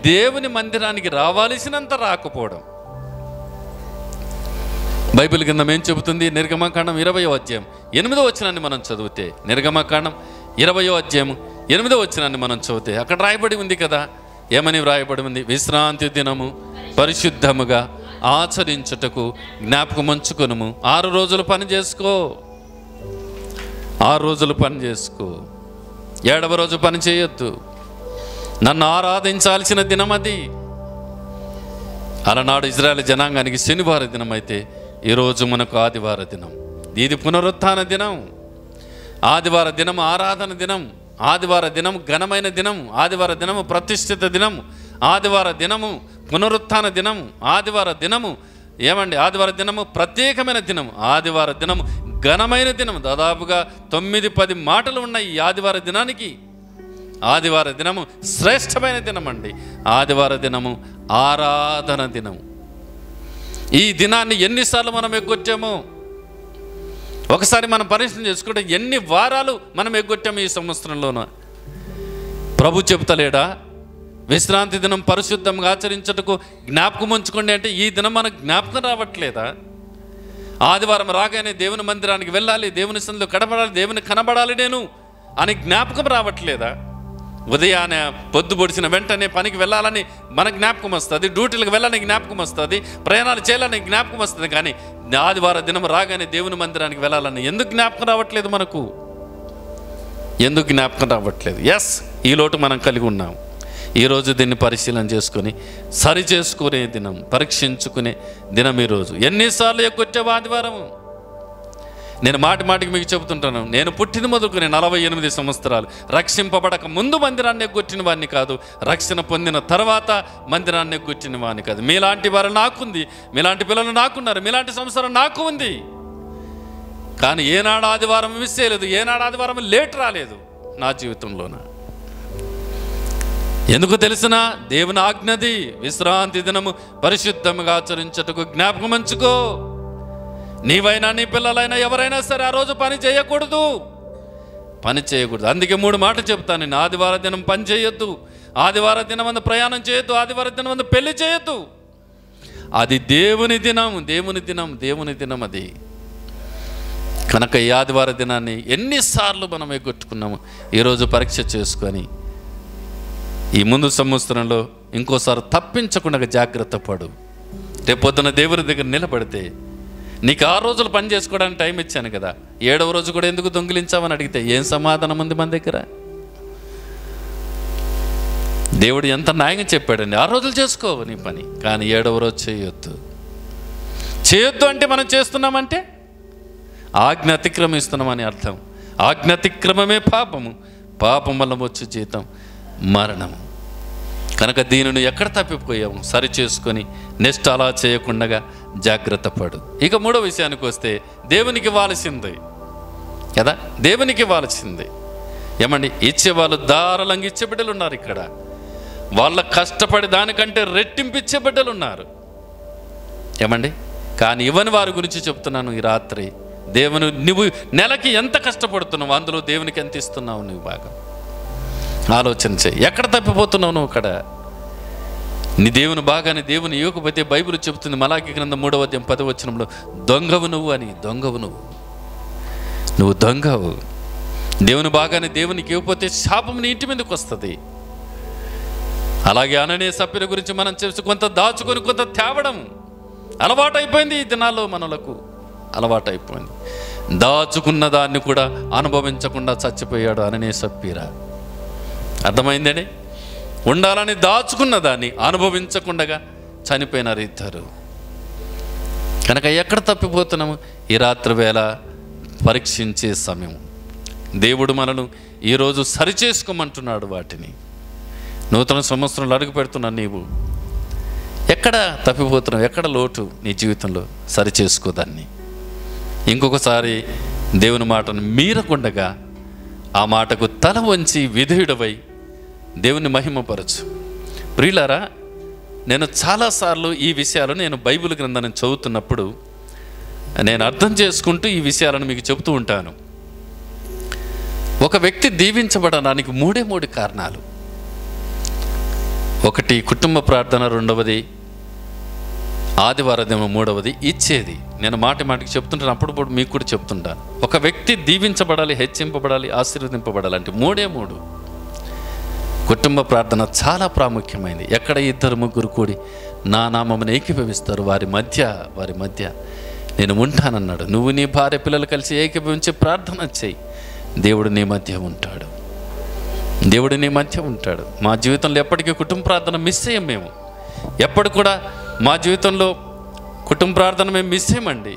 దేవుని మందిరానికి రావాల్సినంత రాకపోవడం. బైబిల్ కింద ఏం చెబుతుంది? నిర్గమకాండం 20వ అధ్యాయం 8వ వచనాన్ని మనం చదివితే, నిర్గమకాండం 20వ అధ్యాయం 8వ వచనాన్ని మనం చదివితే అక్కడ రాయబడి ఉంది కదా, ఏమని వ్రాయబడి ఉంది? విశ్రాంతి దినము పరిశుద్ధముగా ఆచరించుటకు జ్ఞాపకం ఉంచుకొనుము. 6 రోజులు పని చేసుకో, 6 రోజులు పని చేసుకో, 7వ రోజు పని చేయొద్దు. నన్ను ఆరాధించాల్సిన దినం అది. అలనాడు ఇజ్రాయేల్ జనాంగానికి శనివార దినం అయితే ఈరోజు మనకు ఆదివార దినం. ఇది పునరుత్థాన దినం. ఆదివార దినం ఆరాధన దినం, ఆదివార దినం ఘనమైన దినం, ఆదివార దినము ప్రతిష్ఠిత దినం, ఆదివార దినము పునరుత్థాన దినం, ఆదివార దినము ఏమండి, ఆదివార దినము ప్రత్యేకమైన దినం, ఆదివార దినము ఘనమైన దినం. దాదాపుగా 9-10 మాటలు ఉన్నాయి ఈ ఆదివార దినానికి. ఆదివార దినము శ్రేష్టమైన దినం అండి. ఆదివార దినము ఆరాధన దినం. ఈ దినాన్ని ఎన్నిసార్లు మనం ఎగ్గొట్టామో ఒకసారి మనం పరిశీలన చేసుకుంటే, ఎన్ని వారాలు మనం ఎగ్గొట్టాము ఈ సంవత్సరంలోనూ. ప్రభు చెబుతలేడా విశ్రాంతి దినం పరిశుద్ధంగా ఆచరించుటకు జ్ఞాపకం ఉంచుకోండి అంటే? ఈ దినం మనకు జ్ఞాపకం రావట్లేదా? ఆదివారం రాగానే దేవుని మందిరానికి వెళ్ళాలి, దేవుని సన్నిధిలో కనబడాలి, దేవుని కనబడాలి నేను అని జ్ఞాపకం రావట్లేదా? ఉదయాన్నే పొద్దు పొడిచిన వెంటనే పనికి వెళ్ళాలని మన జ్ఞాపకం వస్తుంది, డ్యూటీలకు వెళ్ళాలని జ్ఞాపకం వస్తుంది, ప్రయాణాలు చేయాలని జ్ఞాపకం వస్తుంది. కానీ ఆదివార దినం రాగానే దేవుని మందిరానికి వెళ్ళాలని ఎందుకు జ్ఞాపకం రావట్లేదు మనకు? ఎందుకు జ్ఞాపకం రావట్లేదు? ఎస్, ఈ లోటు మనం కలిగి ఉన్నాం. ఈరోజు దీన్ని పరిశీలన చేసుకొని సరి చేసుకునే దినం, పరీక్షించుకునే దినం ఈరోజు. ఎన్నిసార్లు ఎగ్గొచ్చావు ఆదివారం? నేను మాటికి మీకు చెబుతుంటాను, నేను పుట్టిన మొదలుకొని 48 సంవత్సరాలు రక్షింపబడక ముందు మందిరాన్ని ఎగ్గొట్టిన వాడిని కాదు, రక్షణ పొందిన తర్వాత మందిరాన్ని ఎగ్గొట్టిన వాడిని కాదు. మీలాంటి వారు నాకుంది, మీలాంటి పిల్లలు నాకున్నారు, మీలాంటి సంవత్సరం నాకు ఉంది. కానీ ఏనాడు ఆదివారం మిస్ చేయలేదు, ఏనాడు ఆదివారం లేట్ రాలేదు నా జీవితంలోన. ఎందుకు తెలిసిన? దేవుని ఆజ్ఞది. విశ్రాంతి దినము పరిశుద్ధంగా ఆచరించుటకు జ్ఞాపకం ఉంచుకో. నీవైనా నీ పిల్లలైనా ఎవరైనా సరే ఆ రోజు పని చేయకూడదు, పని చేయకూడదు. అందుకే 3 మాటలు చెప్తాను నేను. ఆదివార దినం పని చేయొద్దు, ఆదివార దినం అందు ప్రయాణం చేయొద్దు, ఆదివార దినం అందు పెళ్లి చేయొద్దు. అది దేవుని దినం, దేవుని దినం, దేవుని దినం అది. కనుక ఈ ఆదివార దినాన్ని ఎన్నిసార్లు మనం ఎగ్గొట్టుకున్నాము. ఈరోజు పరీక్ష చేసుకొని ఈ ముందు సంవత్సరంలో ఇంకోసారి తప్పించకుండా జాగ్రత్త పడు. రేపొద్దున దేవుని దగ్గర నిలబడితే, నీకు 6 రోజులు పని చేసుకోవడానికి టైం ఇచ్చాను కదా, 7వ రోజు కూడా ఎందుకు దొంగిలించామని అడిగితే ఏం సమాధానం ఉంది మన దగ్గర? దేవుడు ఎంత న్యాయంగా చెప్పాడండి. 6 రోజులు చేసుకో నీ పని, కానీ 7వ రోజు చేయొద్దు. చేయొద్దు అంటే మనం చేస్తున్నామంటే ఆజ్ఞ అతిక్రమిస్తున్నామని అర్థం. ఆజ్ఞ అతిక్రమమే పాపము, పాపం వల్ల వచ్చే జీతం మరణము. కనుక దీనిని ఎక్కడ తప్పిపోయాము సరి చేసుకొని నెక్స్ట్ అలా చేయకుండా జాగ్రత్త పడు. ఇక 3వ విషయానికి వస్తే, దేవునికి ఇవ్వాల్సింది కదా, దేవునికి ఇవ్వాల్సింది. ఏమండి, ఇచ్చేవాళ్ళు ధారాళంగా ఇచ్చే బిడ్డలు ఉన్నారు ఇక్కడ. వాళ్ళ కష్టపడి దానికంటే రెట్టింపు ఇచ్చే బిడ్డలు ఉన్నారు. ఏమండి, కానీ ఇవ్వని వారి గురించి చెప్తున్నాను ఈ రాత్రి. దేవుని నువ్వు నెలకి ఎంత కష్టపడుతున్నావు, అందులో దేవునికి ఎంత ఇస్తున్నావు నువ్వు బాగా ఆలోచన చేయి. ఎక్కడ తప్పిపోతున్నావు నువ్వు? అక్కడ నీ దేవుని బాగానే దేవుని ఇవ్వకపోతే బైబిల్ చెబుతుంది, మలాకి గ్రంథం 3వ అధ్యాయం 10వ వచనంలో, దొంగవు నువ్వు అని. దొంగవు నువ్వు దొంగవు. దేవుని బాగానే దేవునికి ఇవ్వకపోతే శాపం నీ ఇంటి మీదకి వస్తుంది. అలాగే అననే సభ్యుల గురించి మనం చేసి కొంత దాచుకొని కొంత తేవడం అలవాటు అయిపోయింది. ఈ దినాల్లో మనలకు అలవాటు అయిపోయింది. దాచుకున్న దాన్ని కూడా అనుభవించకుండా చచ్చిపోయాడు అననే సభ్యురా. అర్థమైందండి? ఉండాలని దాచుకున్న దాన్ని అనుభవించకుండా చనిపోయినారు ఇద్దరు. కనుక ఎక్కడ తప్పిపోతున్నాము? ఈ రాత్రి వేళ పరీక్షించే సమయం. దేవుడు మనను ఈరోజు సరిచేసుకోమంటున్నాడు. వాటిని నూతన సంవత్సరంలో అడుగు పెడుతున్నాను. నీవు ఎక్కడ తప్పిపోతున్నావు? ఎక్కడ లోటు నీ జీవితంలో? సరిచేసుకోదాన్ని. ఇంకొకసారి దేవుని మాటను మీరకుండగా ఆ మాటకు తల వంచి విధేయుడవై దేవుని మహిమపరచు. ప్రియులారా, నేను చాలాసార్లు ఈ విషయాలు నేను బైబిల్ గ్రంథాన్ని చదువుతున్నప్పుడు నేను అర్థం చేసుకుంటూ ఈ విషయాలను మీకు చెబుతూ ఉంటాను. ఒక వ్యక్తి దీవించబడడానికి 3 కారణాలు. ఒకటి కుటుంబ ప్రార్థన, రెండవది ఆదివారం, మూడవది ఇచ్చేది. నేను మాటికి చెప్తుంటాను, అప్పుడు మీకు కూడా చెప్తుంటాను. ఒక వ్యక్తి దీవించబడాలి, హెచ్చింపబడాలి, ఆశీర్వదింపబడాలి అంటే మూడు. కుటుంబ ప్రార్థన చాలా ప్రాముఖ్యమైనది. ఎక్కడ 2-3 కూడి నా నామమును ఏకీభవిస్తారు వారి మధ్య నేను ఉంటానన్నాడు. నువ్వు నీ భార్య పిల్లలు కలిసి ఏకీభవించి ప్రార్థన చేయి, దేవుడు నీ మధ్య ఉంటాడు. దేవుడు నీ మధ్య ఉంటాడు. మా జీవితంలో ఎప్పటికీ కుటుంబ ప్రార్థన మిస్ అయ్యాం మేము. ఎప్పుడు కూడా మా జీవితంలో కుటుంబ ప్రార్థన మేము మిస్ అయ్యమండి.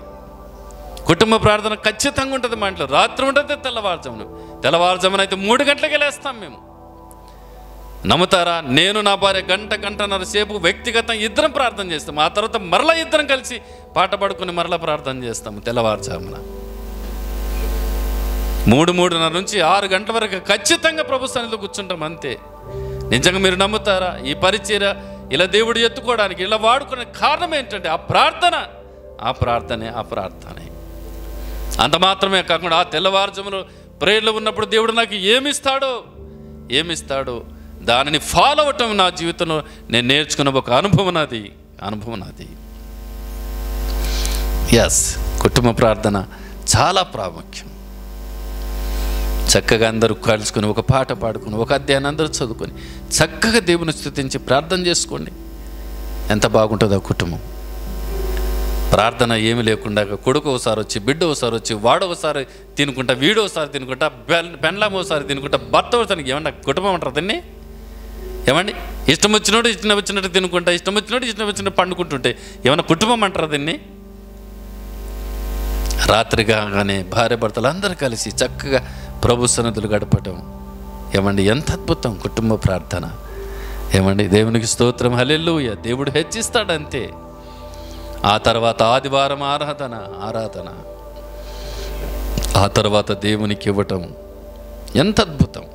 కుటుంబ ప్రార్థన ఖచ్చితంగా ఉంటుంది మా ఇంట్లో. రాత్రి ఉంటుంది, తెల్లవారుజామున అయితే 3 గంటలకి లేస్తాం మేము. నమ్ముతారా? నేను నా భార్య గంటన్నర సేపు వ్యక్తిగతంగా ఇద్దరం ప్రార్థన చేస్తాం. ఆ తర్వాత మరలా ఇద్దరం కలిసి పాట పాడుకొని మరలా ప్రార్థన చేస్తాము తెల్లవారుజామున. 3:30 నుంచి 6 గంటల వరకు ఖచ్చితంగా ప్రభు సన్నిధిలో కూర్చుంటాం అంతే. నిజంగా మీరు నమ్ముతారా? ఈ పరిచర్య ఇలా దేవుడు ఎత్తుకోవడానికి, ఇలా వాడుకునే కారణం ఏంటంటే ఆ ప్రార్థనే. అంత మాత్రమే కాకుండా ఆ తెల్లవారుజామున ప్రేయర్లో ఉన్నప్పుడు దేవుడు నాకు ఏమిస్తాడో దానిని ఫాలో అవటం నా జీవితంలో నేను నేర్చుకున్న ఒక అనుభవం నాది. ఎస్, కుటుంబ ప్రార్థన చాలా ప్రాముఖ్యం. చక్కగా అందరూ కలుసుకొని ఒక పాట పాడుకొని ఒక అధ్యాయాన్ని అందరూ చదువుకొని చక్కగా దేవుని స్తుతించి ప్రార్థన చేసుకోండి. ఎంత బాగుంటుందో కుటుంబం. ప్రార్థన ఏమి లేకుండా కొడుకు ఒకసారి వచ్చి, బిడ్డ ఒకసారి వచ్చి, వాడు ఒకసారి తినుకుంటా, వీడు ఒకసారి తినుకుంటా, పెండ్లాం ఒకసారి తినుకుంటా, భర్త ఒకసారి, ఏమన్నా కుటుంబం అంటారు దీన్ని? ఏమండి? ఇష్టం వచ్చినట్టు తినుకుంటా, ఇష్టం వచ్చినట్టు పండుకుంటుంటే ఏమన్నా కుటుంబం అంటారా దీన్ని? రాత్రి కాగానే భార్య భర్తలు అందరూ కలిసి చక్కగా ప్రభు సన్నిధులు గడపటం, ఏమండి ఎంత అద్భుతం కుటుంబ ప్రార్థన. ఏమండి, దేవునికి స్తోత్రం, హల్లెలూయా. దేవుడు హెచ్చిస్తాడంతే. ఆ తర్వాత ఆదివారం ఆరాధన, ఆ తర్వాత దేవునికి ఇవ్వటం ఎంత అద్భుతం.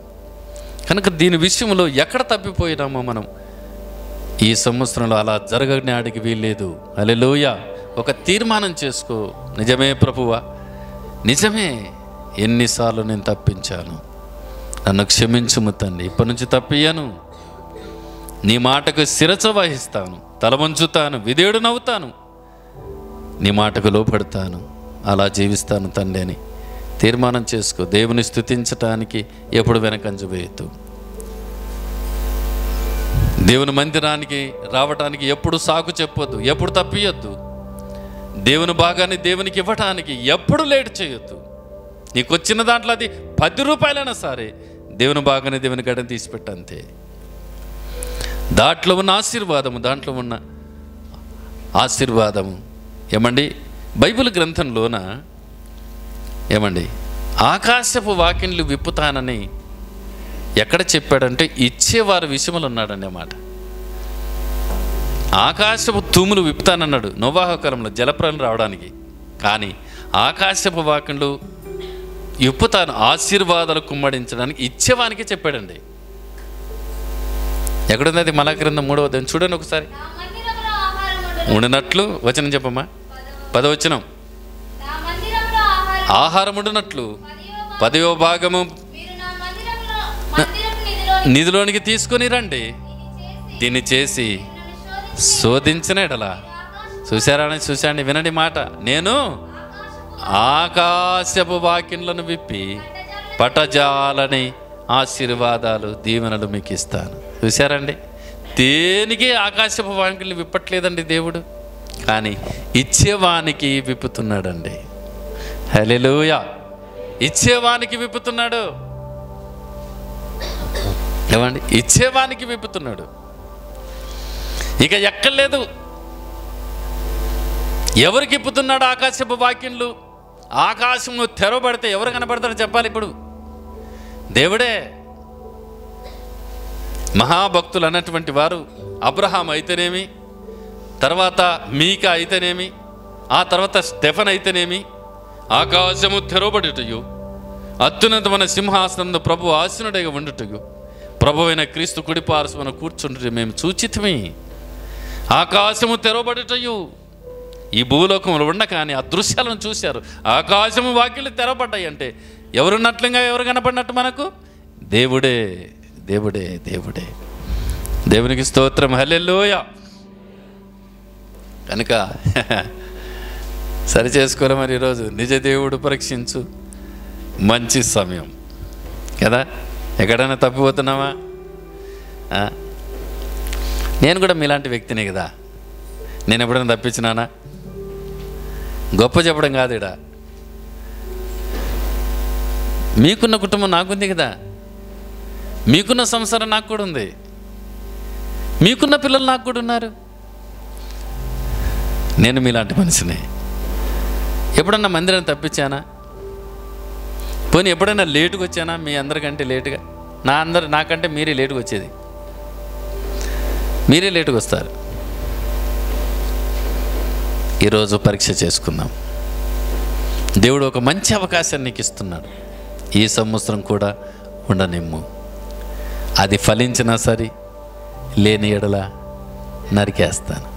కనుక దీని విషయంలో ఎక్కడ తప్పిపోయినామో మనం ఈ సంవత్సరంలో అలా జరగడానికి వీల్లేదు. హల్లెలూయా. ఒక తీర్మానం చేసుకో, నిజమే ప్రభువా, నిజమే, ఎన్నిసార్లు నేను తప్పించాను, నన్ను క్షమించుము తండ్రి, ఇప్పటి నుంచి తప్పియ్యను, నీ మాటకు శిరస వహిస్తాను, తల వంచుతాను, విధేయుడనవుతాను, నీ మాటకు లోపడతాను, అలా జీవిస్తాను తండ్రి అని తీర్మానం చేసుకో. దేవుని స్తుతించటానికి ఎప్పుడు వెనకంజ వేయద్దు. దేవుని మందిరానికి రావటానికి ఎప్పుడు సాకు చెప్పొద్దు, ఎప్పుడు తప్పియొద్దు. దేవుని భాగాన్ని దేవునికి ఇవ్వటానికి ఎప్పుడు లేట్ చేయొద్దు. నీకు వచ్చిన దాంట్లో అది 10 రూపాయలైనా సరే దేవుని భాగాన్ని దేవుని గడని తీసిపెట్టంతే. దాంట్లో ఉన్న ఆశీర్వాదము ఏమండి, బైబిల్ గ్రంథంలోన ఏమండి ఆకాశపు వాకిన్లు విప్పుతానని ఎక్కడ చెప్పాడంటే ఇచ్చేవారి విషయంలో ఉన్నాడండి అన్నమాట. ఆకాశపు తూములు విప్పుతానన్నాడు నోవాహు కాలంలో జలప్రలయం రావడానికి. కానీ ఆకాశపు వాకిన్లు విప్పుతాను ఆశీర్వాదాలు కుమ్మడించడానికి ఇచ్చేవానికి చెప్పాడండి. ఎక్కడుంది అది? మలాకి గ్రంథం 3వ అధ్యాయం చూడండి ఒకసారి. ఉండినట్లు వచనం చెప్పమ్మా, 10వ వచనం. ఆహారం ఉండినట్లు 10వ భాగము నిధిలోనికి తీసుకొని రండి, దీన్ని చేసి శోధించిన ఎడలా. చూశాండి, వినండి మాట. నేను ఆకాశపు వాకిన్లను విప్పి పటజాలని ఆశీర్వాదాలు దీవెనలు మీకు ఇస్తాను. చూశారండి, దేనికి ఆకాశపు వాకిన్లు విప్పట్లేదండి దేవుడు, కానీ ఇచ్చేవానికి విప్పుతున్నాడండి. హల్లెలూయా. ఇచ్చేవానికి విప్పుతున్నాడు. ఏమండి, ఇచ్చేవానికి విప్పుతున్నాడు. ఇక ఎక్కర్లేదు. ఎవరికి ఇప్పుతున్నాడు ఆకాశపు వాక్యంలు? ఆకాశము తెరవబడితే ఎవరు కనబడతారో చెప్పాలి. ఇప్పుడు దేవుడే. మహాభక్తులు అన్నటువంటి వారు అబ్రహాం అయితేనేమి, తర్వాత మీకా అయితేనేమి, ఆ తర్వాత స్టెఫన్ అయితేనేమి, ఆకాశము తెరవబడుటయు అత్యున్నతమైన సింహాసనంలో ప్రభు ఆసీనుడిగా ఉండుటయు ప్రభు అయిన క్రీస్తు కుడి పార్శ్వన కూర్చుంటే మేము చూచితమే. ఆకాశము తెరవబడుటయు, ఈ భూలోకంలో ఉన్న కానీ ఆ దృశ్యాలను చూశారు. ఆకాశము వాకిళ్ళు తెరవబడ్డాయి అంటే ఎవరున్నట్లుగా ఎవరు కనపడినట్టు మనకు? దేవుడే. దేవుడే దేవుడే దేవునికి స్తోత్రం, హల్లెలూయా. కనుక సరి చేసుకోలే మరి ఈరోజు నిజ దేవుడు పరీక్షించు మంచి సమయం కదా. ఎక్కడైనా తప్పిపోతున్నావా? నేను కూడా మీలాంటి వ్యక్తినే కదా. నేను ఎప్పుడైనా తప్పించినానా? గొప్ప చెప్పడం కాదు ఇడా. మీకున్న కుటుంబం నాకుంది కదా, మీకున్న సంసారం నాకు కూడా ఉంది, మీకున్న పిల్లలు నాకు కూడా ఉన్నారు. నేను మీలాంటి మనిషిని. ఎప్పుడన్నా మందిరాన్ని తప్పించానా? పోనీ ఎప్పుడైనా లేటుగా వచ్చానా? మీ అందరికంటే లేటుగా? నాకంటే మీరే లేటుగా వచ్చేది, మీరే లేటుగా వస్తారు. ఈరోజు పరీక్ష చేసుకుందాం. దేవుడు ఒక మంచి అవకాశాన్ని నీకు ఇస్తున్నాడు. ఈ సంవత్సరం కూడా ఉండనిమ్ము. అది ఫలించినా సరే, లేని ఎడల నరికేస్తాను.